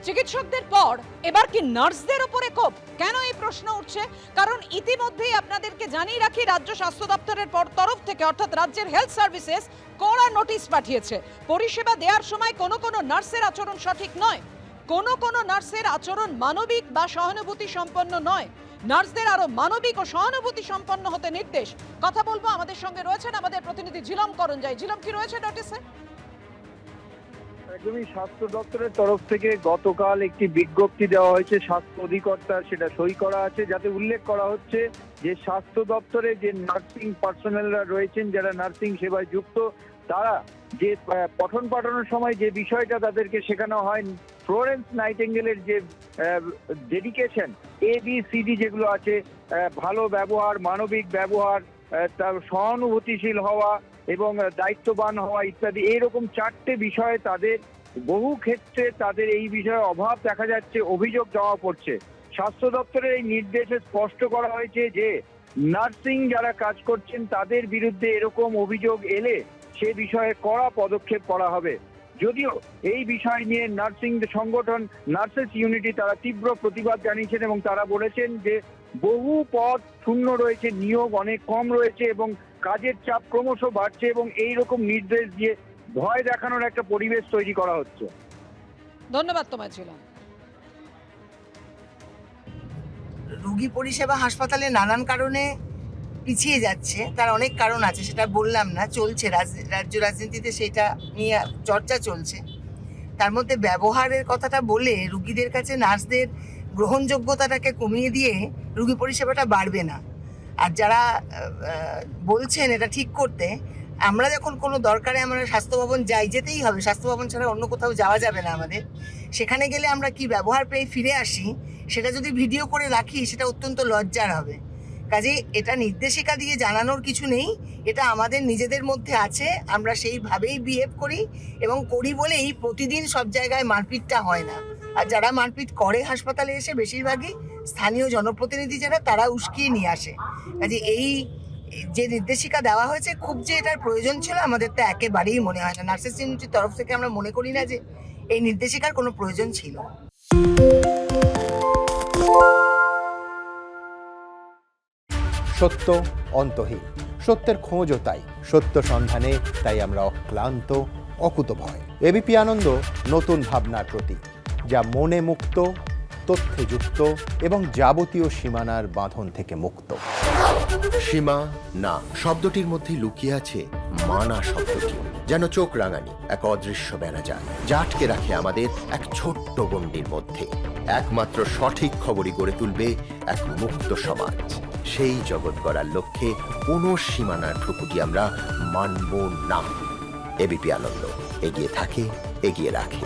চিকিৎসকদের পর এবার কি নার্সদের উপরে ক্ষোভ? কেন এই প্রশ্ন উঠছে? কারণ ইতিমধ্যেই আপনাদেরকে জানিয়ে রাখি, রাজ্য স্বাস্থ্য দপ্তরের তরফ থেকে অর্থাৎ রাজ্যের হেলথ সার্ভিসেস কড়া নোটিশ পাঠিয়েছে। পরিষেবা দেওয়ার সময় কোনো নার্সের আচরণ সঠিক নয়, কোনো নার্সের আচরণ মানবিক বা সহানুভূতি সম্পন্ন নয়। নার্সদের আরো মানবিক ও সহানুভূতি সম্পন্ন হতে নির্দেশ। কথা বলবো, আমাদের সঙ্গে রয়েছেন আমাদের প্রতিনিধি ঝিলম করঞ্জাই। ঝিলম, কি রয়েছে নোটিশে? একদমই স্বাস্থ্য দপ্তরের তরফ থেকে গতকাল একটি বিজ্ঞপ্তি দেওয়া হয়েছে স্বাস্থ্য অধিকর্তার, সেটা সই করা আছে, যাতে উল্লেখ করা হচ্ছে যে স্বাস্থ্য দপ্তরে যে নার্সিং পার্সোনালরা রয়েছেন, যারা নার্সিং সেবায় যুক্ত, তারা যে পঠন পাঠানোর সময় যে বিষয়টা তাদেরকে শেখানো হয়, ফ্লোরেন্স নাইটিঙ্গেলের যে ডেডিকেশন ABCD যেগুলো আছে, ভালো ব্যবহার, মানবিক ব্যবহার, তার সহানুভূতিশীল হওয়া এবং দায়িত্ববান হওয়া ইত্যাদি, এইরকম 4টে বিষয়ে তাদের বহু ক্ষেত্রে তাদের এই বিষয়ে অভাব দেখা যাচ্ছে, অভিযোগ জমা পড়ছে। স্বাস্থ্য দপ্তরের এই নির্দেশে স্পষ্ট করা হয়েছে যে নার্সিং যারা কাজ করছেন তাদের বিরুদ্ধে এরকম অভিযোগ এলে সে বিষয়ে কড়া পদক্ষেপ করা হবে। যদিও এই বিষয় নিয়ে নার্সিং সংগঠন নার্সেস ইউনিটি তারা তীব্র প্রতিবাদ জানিয়েছেন এবং তারা বলেছেন যে বহু পদ শূন্য রয়েছে, নিয়োগ অনেক কম রয়েছে এবং কাজের চাপ ক্রমশ বাড়ছে এবং এই রকম নির্দেশ দিয়ে ভয় দেখানোর একটা পরিবেশ তৈরি করা হচ্ছে। ধন্যবাদ তোমায় ছিলাম। রোগী পরিষেবা হাসপাতালে নানান কারণে পিছিয়ে যাচ্ছে, তার অনেক কারণ আছে, সেটা বললাম না, চলছে রাজ্য রাজনীতিতে সেটা নিয়ে চর্চা চলছে। তার মধ্যে ব্যবহারের কথাটা বলে রুগীদের কাছে নার্সদের গ্রহণযোগ্যতাটাকে কমিয়ে দিয়ে রুগী পরিষেবাটা বাড়বে না। আর যারা বলছেন এটা ঠিক করতে, আমরা যখন কোনো দরকারে আমরা স্বাস্থ্য ভবন যেতেই হবে, স্বাস্থ্য ভবন ছাড়া অন্য কোথাও যাওয়া যাবে না আমাদের। সেখানে গেলে আমরা কি ব্যবহার পেয়ে ফিরে আসি, সেটা যদি ভিডিও করে রাখি সেটা অত্যন্ত লজ্জার হবে। কাজে এটা নির্দেশিকা দিয়ে জানানোর কিছু নেই, এটা আমাদের নিজেদের মধ্যে আছে, আমরা সেইভাবেই বিহেভ করি এবং করি বলেই প্রতিদিন সব জায়গায় মারপিটটা হয় না। আর যারা মারপিট করে হাসপাতালে এসে বেশিরভাগই স্থানীয় জনপ্রতিনিধি, যারা তারা উস্কিয়ে নিয়ে আসে। কাজে এই যে নির্দেশিকা দেওয়া হয়েছে, খুব যে এটার প্রয়োজন ছিল আমাদের তা একেবারেই মনে হয় না। নার্সেস ইউনিটির তরফ থেকে আমরা মনে করি না যে এই নির্দেশিকার কোনো প্রয়োজন ছিল। সত্য অন্তহীন, সত্যের খোঁজও তাই, সত্য সন্ধানে তাই আমরা অক্লান্ত, অকুতভয়। এবিপি আনন্দ নতুন ভাবনার প্রতীক, যা মনে মুক্ত, তথ্যে যুক্ত এবং যাবতীয় সীমানার বাঁধন থেকে মুক্ত। সীমা না শব্দটির মধ্যে লুকিয়ে আছে মানা শব্দটি, যেন চোখ রাঙানি এক অদৃশ্য বেড়াজাল, যা আটকে রাখে আমাদের এক ছোট্ট গণ্ডির মধ্যে। একমাত্র সঠিক খবরই গড়ে তুলবে এক মুক্ত সমাজ। সেই জগৎ গড়ার লক্ষ্যে কোনো সীমানার ঠুকুটি আমরা মানব না। এবিপি আনন্দ এগিয়ে থাকে, এগিয়ে রাখে।